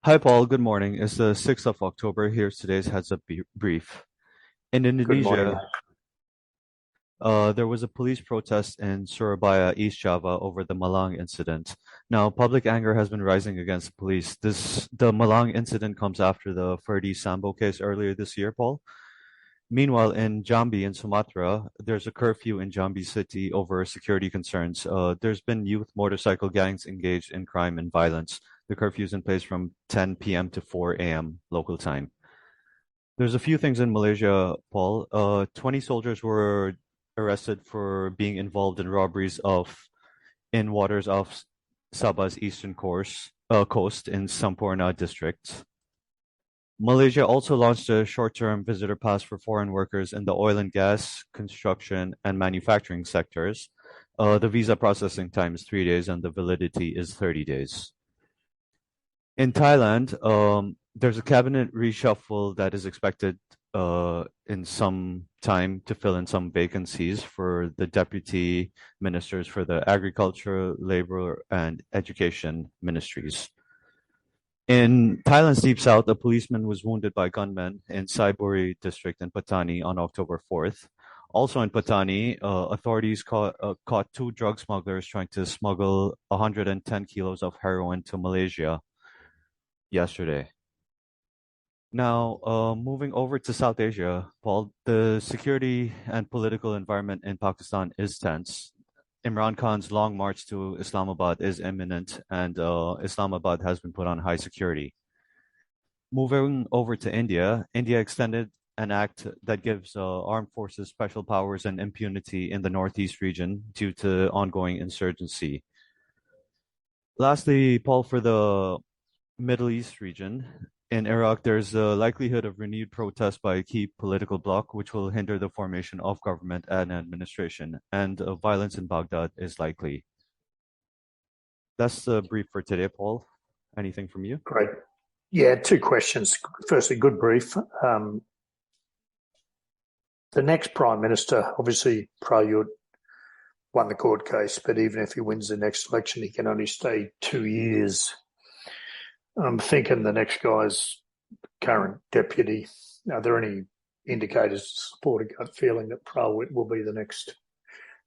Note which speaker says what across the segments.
Speaker 1: Hi, Paul. Good morning. It's the 6th of October. Here's today's heads up brief. In
Speaker 2: Good morning,
Speaker 1: Indonesia,
Speaker 2: mate.
Speaker 1: there was a police protest in Surabaya, East Java, over the Malang incident. Now, public anger has been rising against the police. The Malang incident comes after the Ferdi Sambo case earlier this year, Paul. Meanwhile, in Jambi in Sumatra, there's a curfew in Jambi city over security concerns. There's been youth motorcycle gangs engaged in crime and violence. The curfew is in place from 10 p.m. to 4 a.m. local time. There's a few things in Malaysia, Paul. 20 soldiers were arrested for being involved in robberies in waters off Sabah's coast in Sampurna district. Malaysia also launched a short-term visitor pass for foreign workers in the oil and gas, construction, and manufacturing sectors. The visa processing time is 3 days and the validity is 30 days. In Thailand, there's a cabinet reshuffle that is expected in some time to fill in some vacancies for the deputy ministers for the agriculture, labor, and education ministries. In Thailand's deep south, a policeman was wounded by gunmen in Saiburi district in Patani on October 4th. Also in Patani, authorities caught two drug smugglers trying to smuggle 110 kilos of heroin to Malaysia yesterday. Now, moving over to South Asia, Paul, the security and political environment in Pakistan is tense. Imran Khan's long march to Islamabad is imminent, and Islamabad has been put on high security. Moving over to India, India extended an act that gives armed forces special powers and impunity in the northeast region due to ongoing insurgency. Lastly, Paul, for the Middle East region, in Iraq, there's a likelihood of renewed protests by a key political bloc, which will hinder the formation of government and administration, and violence in Baghdad is likely. That's the brief for today, Paul. Anything from you?
Speaker 2: Great. Yeah, two questions. Firstly, good brief. The next Prime Minister, obviously, Prayut won the court case, but even if he wins the next election, he can only stay 2 years. I'm thinking the next guy's current deputy. Are there any indicators to support a gut feeling that Prayut will be the next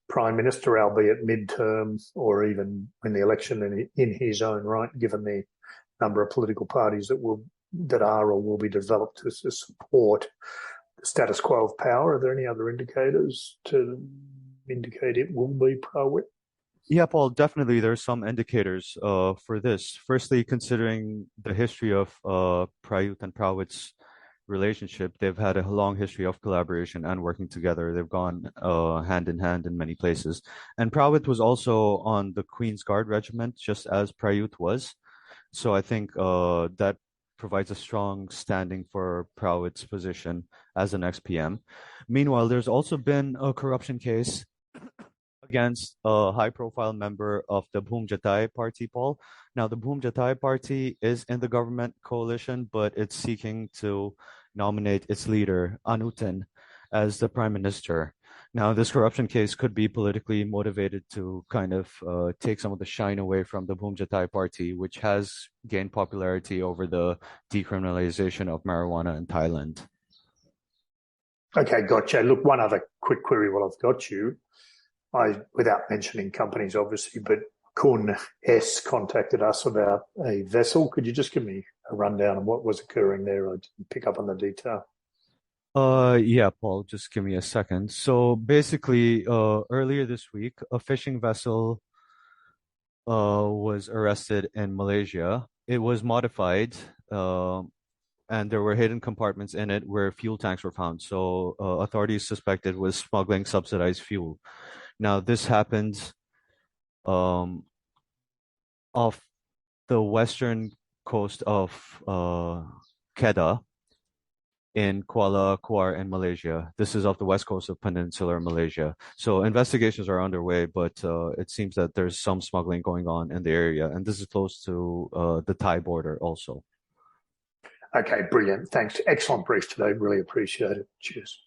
Speaker 2: Prime Minister, albeit mid-term or even win the election in his own right, given the number of political parties that are or will be developed to support the status quo of power? Are there any other indicators to indicate it will be Prayut?
Speaker 1: Yeah, Paul, definitely there's some indicators for this. Firstly, considering the history of Prayut and Prawit's relationship, they've had a long history of collaboration and working together. They've gone hand in hand in many places. And Prawit was also on the Queen's Guard Regiment, just as Prayut was. So I think that provides a strong standing for Prawit's position as the next PM. Meanwhile, there's also been a corruption case against a high-profile member of the Bhum Jatai party, Paul. Now, the Bhum Jatai party is in the government coalition, but it's seeking to nominate its leader, Anutin, as the prime minister. Now, this corruption case could be politically motivated to kind of take some of the shine away from the Bhum Jatai party, which has gained popularity over the decriminalization of marijuana in Thailand.
Speaker 2: Okay, gotcha. Look, one other quick query while I've got you. Without mentioning companies, obviously, but Kun S contacted us about a vessel. Could you just give me a rundown of what was occurring there? I didn't pick up on the detail.
Speaker 1: Yeah, Paul, just give me a second. So basically, earlier this week, a fishing vessel was arrested in Malaysia. It was modified, and there were hidden compartments in it where fuel tanks were found. So authorities suspected was smuggling subsidized fuel. Now, this happened off the western coast of Kedah in Kuala Kuar in Malaysia. This is off the west coast of peninsular Malaysia. So investigations are underway, but it seems that there's some smuggling going on in the area, and this is close to the Thai border also.
Speaker 2: Okay, brilliant. Thanks. Excellent brief today. Really appreciate it. Cheers.